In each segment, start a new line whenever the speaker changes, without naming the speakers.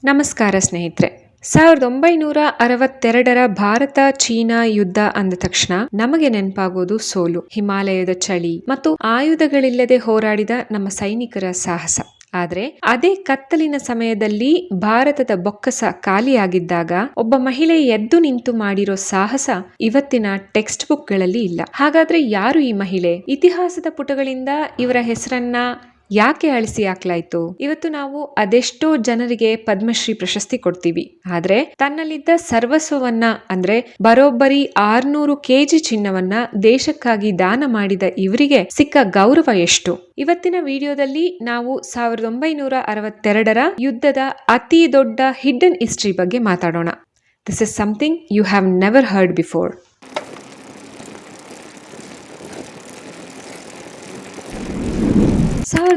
ನಮಸ್ಕಾರ ಸ್ನೇಹಿತರೆ. 1962ರ ಭಾರತ ಚೀನಾ ಯುದ್ಧ ಅಂದ ತಕ್ಷಣ ನಮಗೆ ನೆನಪಾಗೋದು ಸೋಲು, ಹಿಮಾಲಯದ ಚಳಿ ಮತ್ತು ಆಯುಧಗಳಿಲ್ಲದೆ ಹೋರಾಡಿದ ನಮ್ಮ ಸೈನಿಕರ ಸಾಹಸ. ಆದ್ರೆ ಅದೇ ಕತ್ತಲಿನ ಸಮಯದಲ್ಲಿ ಭಾರತದ ಬೊಕ್ಕಸ ಖಾಲಿಯಾಗಿದ್ದಾಗ ಒಬ್ಬ ಮಹಿಳೆ ಎದ್ದು ನಿಂತು ಮಾಡಿರೋ ಸಾಹಸ ಇವತ್ತಿನ ಟೆಕ್ಸ್ಟ್ ಬುಕ್ ಗಳಲ್ಲಿ ಇಲ್ಲ. ಹಾಗಾದ್ರೆ ಯಾರು ಈ ಮಹಿಳೆ? ಇತಿಹಾಸದ ಪುಟಗಳಿಂದ ಇವರ ಹೆಸರನ್ನ ಯಾಕೆ ಅಳಿಸಿ ಹಾಕ್ಲಾಯ್ತು? ಇವತ್ತು ನಾವು ಅದೆಷ್ಟೋ ಜನರಿಗೆ ಪದ್ಮಶ್ರೀ ಪ್ರಶಸ್ತಿ ಕೊಡ್ತೀವಿ, ಆದ್ರೆ ತನ್ನಲ್ಲಿದ್ದ ಸರ್ವಸ್ವವನ್ನ ಅಂದ್ರೆ ಬರೋಬ್ಬರಿ 600 kg ಚಿನ್ನವನ್ನ ದೇಶಕ್ಕಾಗಿ ದಾನ ಮಾಡಿದ ಇವರಿಗೆ ಸಿಕ್ಕ ಗೌರವ ಎಷ್ಟು? ಇವತ್ತಿನ ವಿಡಿಯೋದಲ್ಲಿ ನಾವು 1962ರ ಯುದ್ಧದ ಅತಿ ದೊಡ್ಡ ಹಿಡನ್ ಹಿಸ್ಟ್ರಿ ಬಗ್ಗೆ ಮಾತಾಡೋಣ. This is something you have never heard before.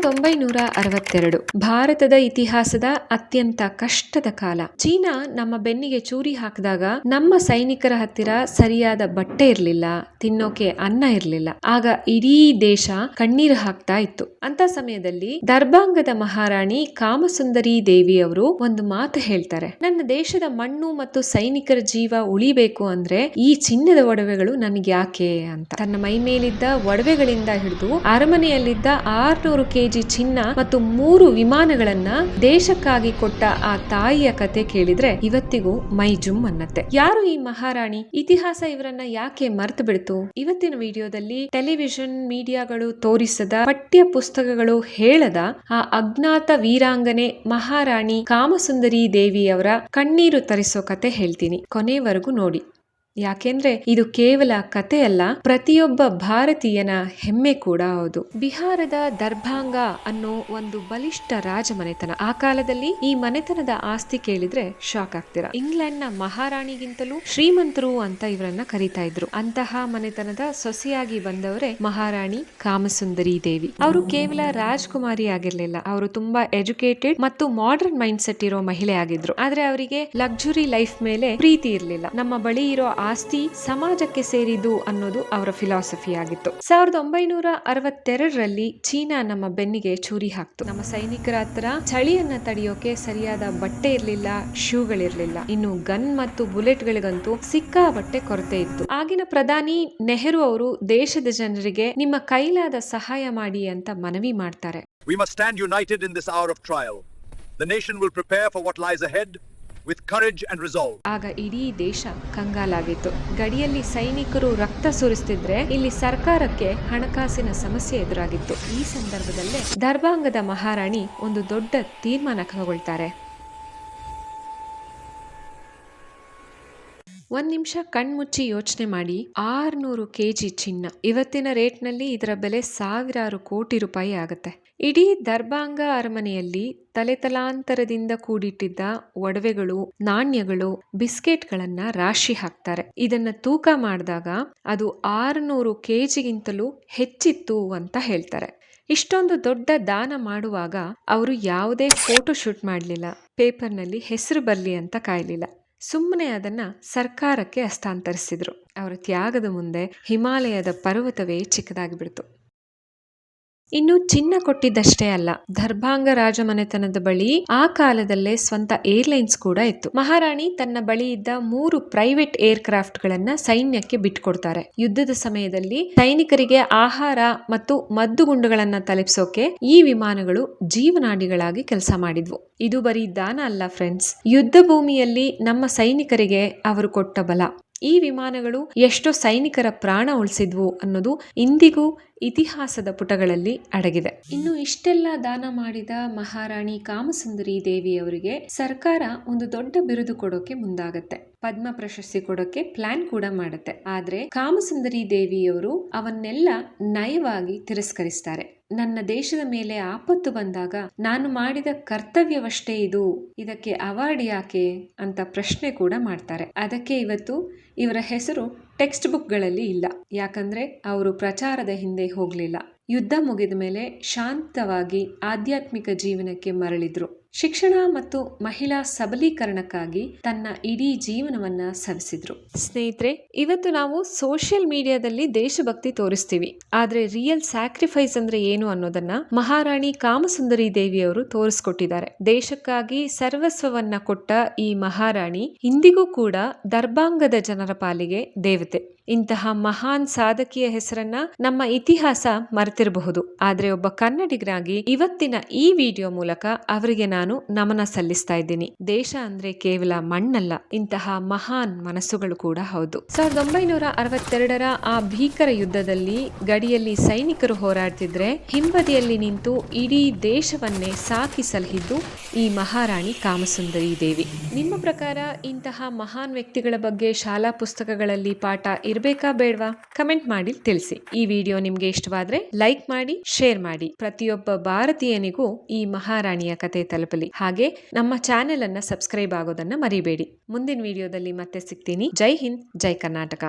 1962 ಭಾರತದ ಇತಿಹಾಸದ ಅತ್ಯಂತ ಕಷ್ಟದ ಕಾಲ. ಚೀನಾ ನಮ್ಮ ಬೆನ್ನಿಗೆ ಚೂರಿ ಹಾಕಿದಾಗ ನಮ್ಮ ಸೈನಿಕರ ಹತ್ತಿರ ಸರಿಯಾದ ಬಟ್ಟೆ ಇರ್ಲಿಲ್ಲ, ತಿನ್ನೋಕೆ ಅನ್ನ ಇರ್ಲಿಲ್ಲ. ಆಗ ಇಡೀ ದೇಶ ಕಣ್ಣೀರು ಹಾಕ್ತಾ ಇತ್ತು. ಅಂತ ಸಮಯದಲ್ಲಿ ದರ್ಬಾಂಗದ ಮಹಾರಾಣಿ ಕಾಮಸುಂದರಿ ದೇವಿ ಅವರು ಒಂದು ಮಾತು ಹೇಳ್ತಾರೆ, ನನ್ನ ದೇಶದ ಮಣ್ಣು ಮತ್ತು ಸೈನಿಕರ ಜೀವ ಉಳಿಬೇಕು ಅಂದ್ರೆ ಈ ಚಿನ್ನದ ಒಡವೆಗಳು ನನಗೆ ಯಾಕೆ ಅಂತ. ತನ್ನ ಮೈ ಮೇಲಿದ್ದ ಒಡವೆಗಳಿಂದ ಹಿಡಿದು ಅರಮನೆಯಲ್ಲಿದ್ದ 600 kg ಚಿನ್ನ ಮತ್ತು 3 ವಿಮಾನಗಳನ್ನ ದೇಶಕ್ಕಾಗಿ ಕೊಟ್ಟ ಆ ತಾಯಿಯ ಕತೆ ಕೇಳಿದ್ರೆ ಇವತ್ತಿಗೂ ಮೈ ಜುಮ್ ಅನ್ನತ್ತೆ. ಯಾರು ಈ ಮಹಾರಾಣಿ? ಇತಿಹಾಸ ಇವರನ್ನ ಯಾಕೆ ಮರೆತು ಬಿಡ್ತು? ಇವತ್ತಿನ ವಿಡಿಯೋದಲ್ಲಿ ಟೆಲಿವಿಷನ್ ಮೀಡಿಯಾಗಳು ತೋರಿಸದ, ಪಠ್ಯ ಪುಸ್ತಕಗಳು ಹೇಳದ ಆ ಅಜ್ಞಾತ ವೀರಾಂಗನೆ ಮಹಾರಾಣಿ ಕಾಮಸುಂದರಿ ದೇವಿಯವರ ಕಣ್ಣೀರು ತರಿಸೋ ಕತೆ ಹೇಳ್ತೀನಿ. ಕೊನೆವರೆಗೂ ನೋಡಿ, ಯಾಕೆಂದ್ರೆ ಇದು ಕೇವಲ ಕತೆ ಅಲ್ಲ, ಪ್ರತಿಯೊಬ್ಬ ಭಾರತೀಯನ ಹೆಮ್ಮೆ ಕೂಡ ಹೌದು. ಬಿಹಾರದ ದರ್ಭಾಂಗ ಅನ್ನೋ ಒಂದು ಬಲಿಷ್ಠ ರಾಜಮನೆತನ. ಆ ಕಾಲದಲ್ಲಿ ಈ ಮನೆತನದ ಆಸ್ತಿ ಕೇಳಿದ್ರೆ ಶಾಕ್ ಆಗ್ತೀರಾ. ಇಂಗ್ಲೆಂಡ್ ನ ಮಹಾರಾಣಿಗಿಂತಲೂ ಶ್ರೀಮಂತರು ಅಂತ ಇವರನ್ನ ಕರೀತಾ ಇದ್ರು. ಅಂತಹ ಮನೆತನದ ಸೊಸೆಯಾಗಿ ಬಂದವರೇ ಮಹಾರಾಣಿ ಕಾಮಸುಂದರಿ ದೇವಿ. ಅವರು ಕೇವಲ ರಾಜಕುಮಾರಿ ಆಗಿರ್ಲಿಲ್ಲ, ಅವರು ತುಂಬಾ ಎಜುಕೇಟೆಡ್ ಮತ್ತು ಮಾಡರ್ನ್ ಮೈಂಡ್ ಸೆಟ್ ಇರೋ ಮಹಿಳೆ ಆಗಿದ್ರು. ಆದ್ರೆ ಅವರಿಗೆ ಲಕ್ಸುರಿ ಲೈಫ್ ಮೇಲೆ ಪ್ರೀತಿ ಇರ್ಲಿಲ್ಲ. ನಮ್ಮ ಬಳಿ ಇರೋ ಆಸ್ತಿ ಸಮಾಜಕ್ಕೆ ಸೇರಿದು ಅನ್ನೋದು ಅವರ ಫಿಲಾಸಫಿ ಆಗಿತ್ತು. 1962ರಲ್ಲಿ ಚೀನಾ ನಮ್ಮ ಬೆನ್ನಿಗೆ ಚೂರಿ ಹಾಕ್ತು. ನಮ್ಮ ಸೈನಿಕರ ಹತ್ರ ಚಳಿಯನ್ನ ತಡೆಯೋಕೆ ಸರಿಯಾದ ಬಟ್ಟೆ ಇರ್ಲಿಲ್ಲ, ಶೂಗಳಿರ್ಲಿಲ್ಲ. ಇನ್ನು ಗನ್ ಮತ್ತು ಬುಲೆಟ್ ಗಳಿಗಂತೂ ಸಿಕ್ಕಾಪಟ್ಟೆ ಕೊರತೆ ಇತ್ತು. ಆಗಿನ ಪ್ರಧಾನಿ ನೆಹರು ಅವರು ದೇಶದ ಜನರಿಗೆ ನಿಮ್ಮ ಕೈಲಾದ ಸಹಾಯ ಮಾಡಿ ಅಂತ ಮನವಿ ಮಾಡ್ತಾರೆ.
We must stand united in this hour of trial. The nation will prepare for what lies ahead with courage and resolve.
ಆಗ ಇಡೀ ದೇಶ ಕಂಗಾಲಾಗಿತ್ತು. ಗಡಿಯಲ್ಲಿ ಸೈನಿಕರು ರಕ್ತ ಸುರಿಸ್ತಿದ್ರೆ ಇಲ್ಲಿ ಸರ್ಕಾರಕ್ಕೆ ಹಣಕಾಸಿನ ಸಮಸ್ಯೆ ಎದುರಾಗಿತ್ತು. ಈ ಸಂದರ್ಭದಲ್ಲೇ ದರ್ಬಾಂಗದ ಮಹಾರಾಣಿ ಒಂದು ದೊಡ್ಡ ತೀರ್ಮಾನ ಕೈಗೊಳ್ತಾರೆ. ಒಂದ್ ನಿಮಿಷ ಕಣ್ಮುಚ್ಚಿ ಯೋಚನೆ ಮಾಡಿ, 600 kg ಚಿನ್ನ, ಇವತ್ತಿನ ರೇಟ್ ನಲ್ಲಿ ಇದರ ಬೆಲೆ ಸಾವಿರಾರು ಕೋಟಿ ರೂಪಾಯಿ ಆಗುತ್ತೆ. ಇಡೀ ದರ್ಬಾಂಗ ಅರಮನೆಯಲ್ಲಿ ತಲೆತಲಾಂತರದಿಂದ ಕೂಡಿಟ್ಟಿದ್ದ ಒಡವೆಗಳು, ನಾಣ್ಯಗಳು, ಬಿಸ್ಕೆಟ್ಗಳನ್ನ ರಾಶಿ ಹಾಕ್ತಾರೆ. ಇದನ್ನ ತೂಕ ಮಾಡಿದಾಗ ಅದು 600 kgಗಿಂತಲೂ ಹೆಚ್ಚಿತ್ತು ಅಂತ ಹೇಳ್ತಾರೆ. ಇಷ್ಟೊಂದು ದೊಡ್ಡ ದಾನ ಮಾಡುವಾಗ ಅವರು ಯಾವುದೇ ಫೋಟೋ ಶೂಟ್ ಮಾಡಲಿಲ್ಲ, ಪೇಪರ್ನಲ್ಲಿ ಹೆಸರು ಬರ್ಲಿ ಅಂತ ಕಾಯಲಿಲ್ಲ. ಸುಮ್ಮನೆ ಅದನ್ನ ಸರ್ಕಾರಕ್ಕೆ ಹಸ್ತಾಂತರಿಸಿದ್ರು. ಅವರ ತ್ಯಾಗದ ಮುಂದೆ ಹಿಮಾಲಯದ ಪರ್ವತವೇ ಚಿಕ್ಕದಾಗಿಬಿಡ್ತು. ಇನ್ನು ಚಿನ್ನ ಕೊಟ್ಟಿದ್ದಷ್ಟೇ ಅಲ್ಲ, ದರ್ಭಾಂಗ ರಾಜಮನೆತನದ ಬಳಿ ಆ ಕಾಲದಲ್ಲೇ ಸ್ವಂತ ಏರ್ಲೈನ್ಸ್ ಕೂಡ ಇತ್ತು. ಮಹಾರಾಣಿ ತನ್ನ ಬಳಿ ಇದ್ದ 3 ಪ್ರೈವೇಟ್ ಏರ್ ಕ್ರಾಫ್ಟ್ ಗಳನ್ನ ಸೈನ್ಯಕ್ಕೆ ಬಿಟ್ಕೊಡ್ತಾರೆ. ಯುದ್ಧದ ಸಮಯದಲ್ಲಿ ಸೈನಿಕರಿಗೆ ಆಹಾರ ಮತ್ತು ಮದ್ದುಗುಂಡುಗಳನ್ನ ತಲುಪಿಸೋಕೆ ಈ ವಿಮಾನಗಳು ಜೀವನಾಡಿಗಳಾಗಿ ಕೆಲಸ ಮಾಡಿದ್ವು. ಇದು ಬರೀ ದಾನ ಅಲ್ಲ ಫ್ರೆಂಡ್ಸ್, ಯುದ್ಧ ಭೂಮಿಯಲ್ಲಿ ನಮ್ಮ ಸೈನಿಕರಿಗೆ ಅವರು ಕೊಟ್ಟ ಬಲ. ಈ ವಿಮಾನಗಳು ಎಷ್ಟೋ ಸೈನಿಕರ ಪ್ರಾಣ ಉಳಿಸಿದ್ವು ಅನ್ನೋದು ಇಂದಿಗೂ ಇತಿಹಾಸದ ಪುಟಗಳಲ್ಲಿ ಅಡಗಿದೆ. ಇನ್ನು ಇಷ್ಟೆಲ್ಲ ದಾನ ಮಾಡಿದ ಮಹಾರಾಣಿ ಕಾಮಸುಂದರಿ ದೇವಿ ಅವರಿಗೆ ಸರ್ಕಾರ ಒಂದು ದೊಡ್ಡ ಬಿರುದು ಕೊಡೋಕೆ ಮುಂದಾಗತ್ತೆ. ಪದ್ಮ ಪ್ರಶಸ್ತಿ ಕೊಡೋಕೆ ಪ್ಲಾನ್ ಕೂಡ ಮಾಡುತ್ತೆ. ಆದ್ರೆ ಕಾಮಸುಂದರಿ ದೇವಿಯವರು ಅವನ್ನೆಲ್ಲ ನಯವಾಗಿ ತಿರಸ್ಕರಿಸ್ತಾರೆ. ನನ್ನ ದೇಶದ ಮೇಲೆ ಆಪತ್ತು ಬಂದಾಗ ನಾನು ಮಾಡಿದ ಕರ್ತವ್ಯವಷ್ಟೇ ಇದು, ಇದಕ್ಕೆ ಅವಾರ್ಡ್ ಯಾಕೆ ಅಂತ ಪ್ರಶ್ನೆ ಕೂಡ ಮಾಡ್ತಾರೆ. ಅದಕ್ಕೆ ಇವತ್ತು ಇವರ ಹೆಸರು ಟೆಕ್ಸ್ಟ್ ಬುಕ್ಗಳಲ್ಲಿ ಇಲ್ಲ. ಯಾಕಂದ್ರೆ ಅವರು ಪ್ರಚಾರದ ಹಿಂದೆ ಹೋಗ್ಲಿಲ್ಲ. ಯುದ್ಧ ಮುಗಿದ ಮೇಲೆ ಶಾಂತವಾಗಿ ಆಧ್ಯಾತ್ಮಿಕ ಜೀವನಕ್ಕೆ ಮರಳಿದ್ರು. ಶಿಕ್ಷಣ ಮತ್ತು ಮಹಿಳಾ ಸಬಲೀಕರಣಕ್ಕಾಗಿ ತನ್ನ ಇಡೀ ಜೀವನವನ್ನ ಸವಿಸಿದ್ರು. ಸ್ನೇಹಿತರೆ, ಇವತ್ತು ನಾವು ಸೋಷಿಯಲ್ ಮೀಡಿಯಾದಲ್ಲಿ ದೇಶಭಕ್ತಿ ತೋರಿಸ್ತೀವಿ, ಆದ್ರೆ ರಿಯಲ್ ಸ್ಯಾಕ್ರಿಫೈಸ್ ಅಂದ್ರೆ ಏನು ಅನ್ನೋದನ್ನ ಮಹಾರಾಣಿ ಕಾಮಸುಂದರಿ ದೇವಿಯವರು ತೋರಿಸ್ಕೊಟ್ಟಿದ್ದಾರೆ. ದೇಶಕ್ಕಾಗಿ ಸರ್ವಸ್ವವನ್ನ ಕೊಟ್ಟ ಈ ಮಹಾರಾಣಿ ಇಂದಿಗೂ ಕೂಡ ದರ್ಬಾಂಗದ ಜನರ ಪಾಲಿಗೆ ದೇವತೆ. ಇಂತಹ ಮಹಾನ್ ಸಾಧಕಿಯ ಹೆಸರನ್ನ ನಮ್ಮ ಇತಿಹಾಸ ಮರೆತಿರಬಹುದು, ಆದ್ರೆ ಒಬ್ಬ ಕನ್ನಡಿಗರಾಗಿ ಇವತ್ತಿನ ಈ ವಿಡಿಯೋ ಮೂಲಕ ಅವರಿಗೆ ನಾನು ನಮನ ಸಲ್ಲಿಸ್ತಾ ಇದ್ದೀನಿ. ದೇಶ ಅಂದ್ರೆ ಕೇವಲ ಮಣ್ಣಲ್ಲ, ಇಂತಹ ಮಹಾನ್ ಮನಸ್ಸುಗಳು ಕೂಡ ಹೌದು. 1962ರ ಆ ಭೀಕರ ಯುದ್ಧದಲ್ಲಿ ಗಡಿಯಲ್ಲಿ ಸೈನಿಕರು ಹೋರಾಡ್ತಿದ್ರೆ ಹಿಂಬದಿಯಲ್ಲಿ ನಿಂತು ಇಡೀ ದೇಶವನ್ನೇ ಸಾಕಿ ಸಲಹಿದ್ದು ಈ ಮಹಾರಾಣಿ ಕಾಮಸುಂದರಿ ದೇವಿ. ನಿಮ್ಮ ಪ್ರಕಾರ ಇಂತಹ ಮಹಾನ್ ವ್ಯಕ್ತಿಗಳ ಬಗ್ಗೆ ಶಾಲಾ ಪುಸ್ತಕಗಳಲ್ಲಿ ಪಾಠ ಇರಬೇಕಾ ಬೇಡವಾ? ಕಮೆಂಟ್ ಮಾಡಿ ತಿಳಿಸಿ. ಈ ವಿಡಿಯೋ ನಿಮ್ಗೆ ಇಷ್ಟವಾದ್ರೆ ಲೈಕ್ ಮಾಡಿ, ಶೇರ್ ಮಾಡಿ. ಪ್ರತಿಯೊಬ್ಬ ಭಾರತೀಯನಿಗೂ ಈ ಮಹಾರಾಣಿಯ ಕತೆ ತಲುಪಲಿ. ಹಾಗೆ ನಮ್ಮ ಚಾನೆಲ್ ಅನ್ನ ಸಬ್ಸ್ಕ್ರೈಬ್ ಆಗೋದನ್ನ ಮರಿಬೇಡಿ. ಮುಂದಿನ ವಿಡಿಯೋದಲ್ಲಿ ಮತ್ತೆ ಸಿಗ್ತೀನಿ. ಜೈ ಹಿಂದ್, ಜೈ ಕರ್ನಾಟಕ.